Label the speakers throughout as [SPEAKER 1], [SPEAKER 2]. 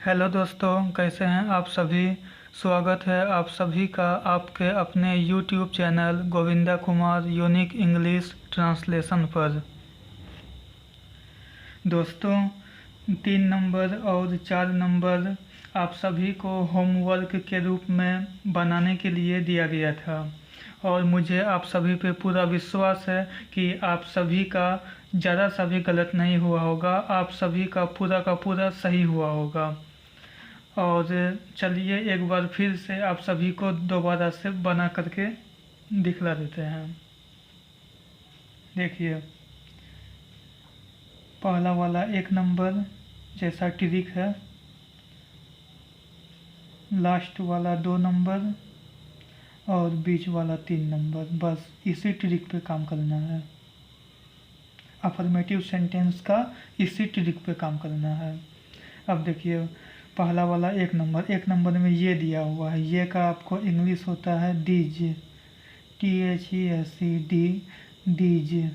[SPEAKER 1] Hello दोस्तों, कैसे हैं आप सभी। स्वागत है आप सभी का आपके अपने YouTube channel Govinda Kumar unique English translation पर। दोस्तों, 3 नंबर और 4 नंबर आप सभी को होमवर्क के रूप में बनाने के लिए दिया गया था और मुझे आप सभी पे पूरा विश्वास है कि आप सभी का ज़रा सा भी गलत नहीं हुआ होगा, आप सभी का पूरा सही हुआ होगा। और चलिए एक बार फिर से आप सभी को दोबारा से बना करके दिखला देते हैं। देखिए, पहला वाला 1 नंबर जैसा ट्रिक है, लास्ट वाला 2 नंबर और बीच वाला 3 नंबर। बस इसी ट्रिक पे काम करना है। अफर्मेटिव सेंटेंस का इसी ट्रिक पे काम करना है। अब देखिए, पहला वाला 1 नंबर, 1 नंबर में ये दिया हुआ है, ये का आपको इंग्लिश होता है डीज, THESED, डीज।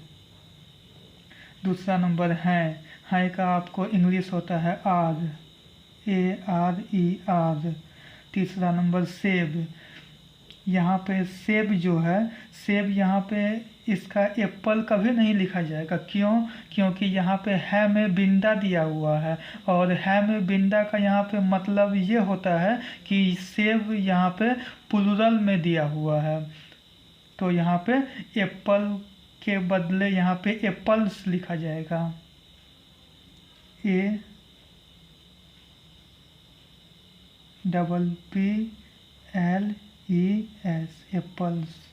[SPEAKER 1] दूसरा नंबर है का आपको इंग्लिश होता है आर, ARER। तीसरा नंबर सेब, यहाँ पे सेब जो है, सेब यहाँ पे इसका एप्पल कभी नहीं लिखा जाएगा। क्यों? क्योंकि यहाँ पे है में बिंदा दिया हुआ है और है में बिंदा का यहाँ पे मतलब ये होता है कि सेब यहाँ पे प्लुरल में दिया हुआ है, तो यहाँ पे एप्पल के बदले यहाँ पे एप्पल्स लिखा जाएगा, APPLES, एप्पल्स।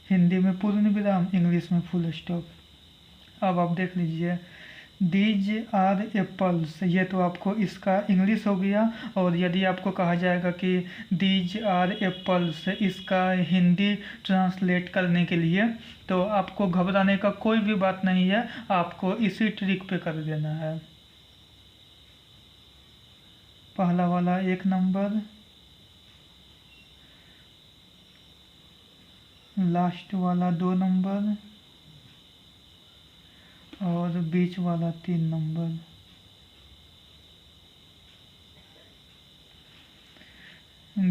[SPEAKER 1] हिंदी में पूर्ण विराम, इंग्लिश में फुल स्टॉप। अब आप देख लीजिए, दीज आर एप्पल्स, ये तो आपको इसका इंग्लिश हो गया। और यदि आपको कहा जाएगा कि दीज आर एप्पल्स, इसका हिंदी ट्रांसलेट करने के लिए, तो आपको घबराने का कोई भी बात नहीं है, आपको इसी ट्रिक पे कर देना है। पहला वाला 1 नंबर, लास्ट वाला 2 नंबर और बीच वाला 3 नंबर।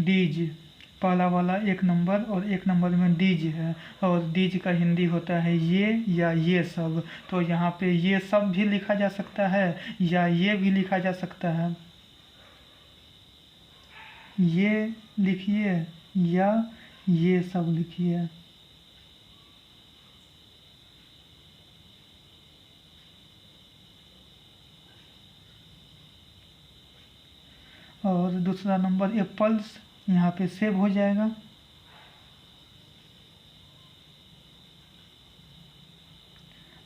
[SPEAKER 1] डीज, पहला वाला 1 नंबर और 1 नंबर में डीज है और डीज का हिंदी होता है ये या ये सब। तो यहाँ पे ये सब भी लिखा जा सकता है या ये भी लिखा जा सकता है। ये लिखिए या ये सब लिखिए। और दूसरा नंबर एप्पल्स, यहाँ पे सेव हो जाएगा।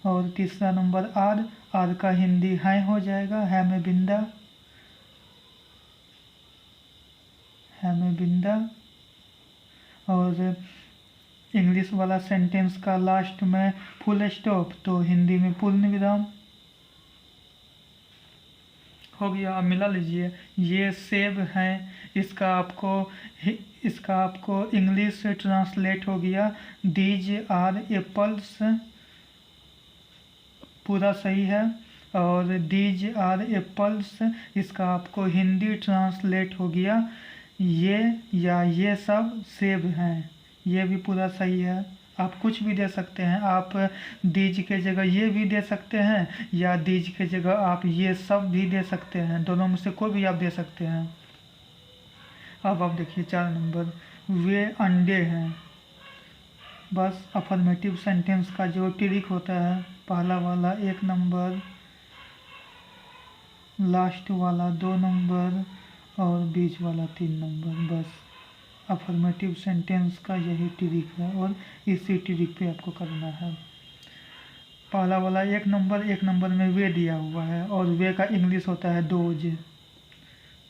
[SPEAKER 1] और तीसरा नंबर आर, आर का हिंदी है हो जाएगा, है में बिंदा, है में बिंदा। और इंग्लिश वाला सेंटेंस का लास्ट में फुल स्टॉप, तो हिंदी में पूर्ण विराम हो गया। अब मिला लीजिए, ये सेब है, इसका आपको इंग्लिश ट्रांसलेट हो गया दीज आर एप्पल्स, पूरा सही है। और दीज आर एप्पल्स, इसका आपको हिंदी ट्रांसलेट हो गया ये या ये सब सेब हैं, ये भी पूरा सही है। आप कुछ भी दे सकते हैं, आप दीज के जगह ये भी दे सकते हैं या दीज के जगह आप ये सब भी दे सकते हैं, दोनों में से कोई भी आप दे सकते हैं। अब आप देखिए 4 नंबर, वे अंडे हैं। बस अफर्मेटिव सेंटेंस का जो ट्रिक होता है, पहला वाला 1 नंबर, लास्ट वाला 2 नंबर और बीच वाला 3 नंबर। बस अफर्मेटिव सेंटेंस का यही ट्रिक है और इसी ट्रिक पे आपको करना है। पहला वाला 1 नंबर, 1 नंबर में वे दिया हुआ है और वे का इंग्लिश होता है दोज,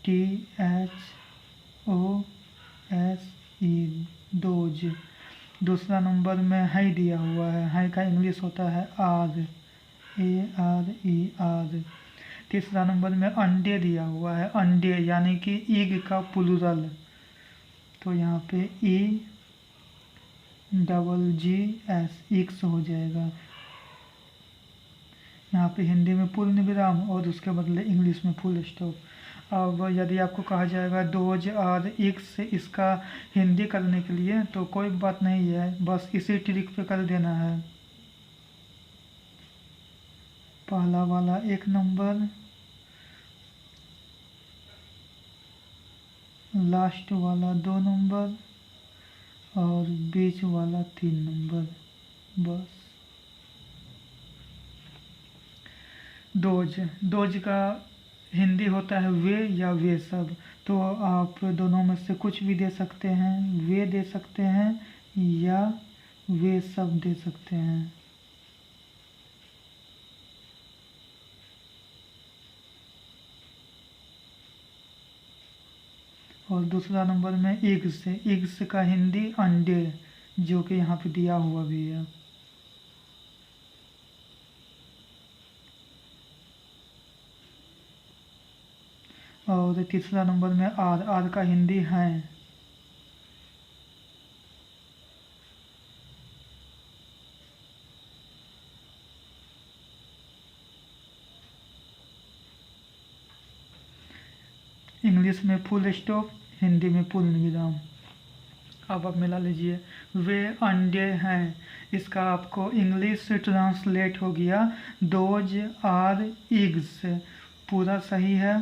[SPEAKER 1] THOSE, दोज। दूसरा नंबर में है दिया हुआ है का इंग्लिश होता है आर, ARER। तीसरा नंबर में अंडे दिया हुआ है, अंडे यानी कि ईग का प्लुरल, तो यहाँ पे EGGS, इक्स हो जाएगा। यहाँ पे हिंदी में पूर्ण विराम और उसके बदले इंग्लिश में फुल स्टॉप। अब यदि आपको कहा जाएगा दोज आर इक्स से इसका हिंदी करने के लिए, तो कोई बात नहीं है, बस इसी ट्रिक पे कर देना है। पहला वाला 1 नंबर, लास्ट वाला 2 नंबर और बीच वाला 3 नंबर, बस। दोज का हिंदी होता है वे या वे सब, तो आप दोनों में से कुछ भी दे सकते हैं, वे दे सकते हैं या वे सब दे सकते हैं। और दूसरा नंबर में इग्स का हिंदी अंडे, जो कि यहाँ पे दिया हुआ भी है। और तीसरा नंबर में आर का हिंदी है। इंग्लिश में फुल स्टॉप, हिंदी में पूर्ण विराम। अब आप मिला लीजिए, वे अंडे हैं, इसका आपको इंग्लिश ट्रांसलेट हो गया दोज आर इग्स, पूरा सही है।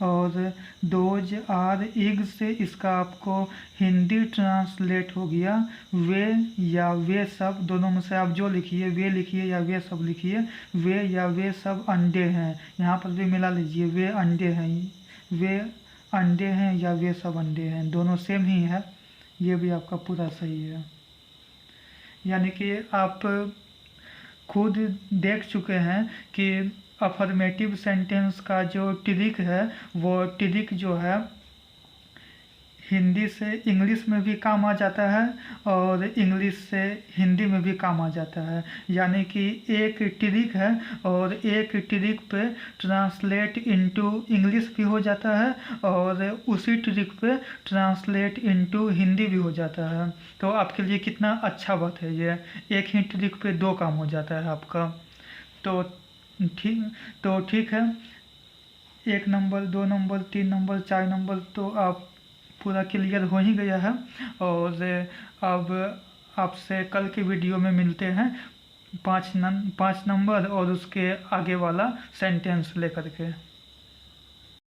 [SPEAKER 1] और दोज आर इग्स से इसका आपको हिंदी ट्रांसलेट हो गया वे या वे सब, दोनों में से आप जो लिखिए, वे लिखिए या वे सब लिखिए, वे या वे सब अंडे हैं। यहाँ पर भी मिला लीजिए, वे अंडे हैं, वे अंडे हैं या वे सब अंडे हैं, दोनों सेम ही है। ये भी आपका पूरा सही है। यानी कि आप खुद देख चुके हैं कि अफर्मेटिव सेंटेंस का जो ट्रिक है, वो ट्रिक जो है हिंदी से इंग्लिश में भी काम आ जाता है और इंग्लिश से हिंदी में भी काम आ जाता है। यानी कि एक ट्रिक है और एक ट्रिक पे ट्रांसलेट इनटू इंग्लिश भी हो जाता है और उसी ट्रिक पे ट्रांसलेट इनटू हिंदी भी हो जाता है। तो आपके लिए कितना अच्छा बात है ये, एक ही ट्रिक पे 2 काम हो जाता है आपका। तो ठीक है, 1 नंबर, 2 नंबर, 3 नंबर, 4 नंबर तो आप पूरा क्लियर हो ही गया है। और अब आपसे कल की वीडियो में मिलते हैं 5 नंबर और उसके आगे वाला सेंटेंस लेकर के।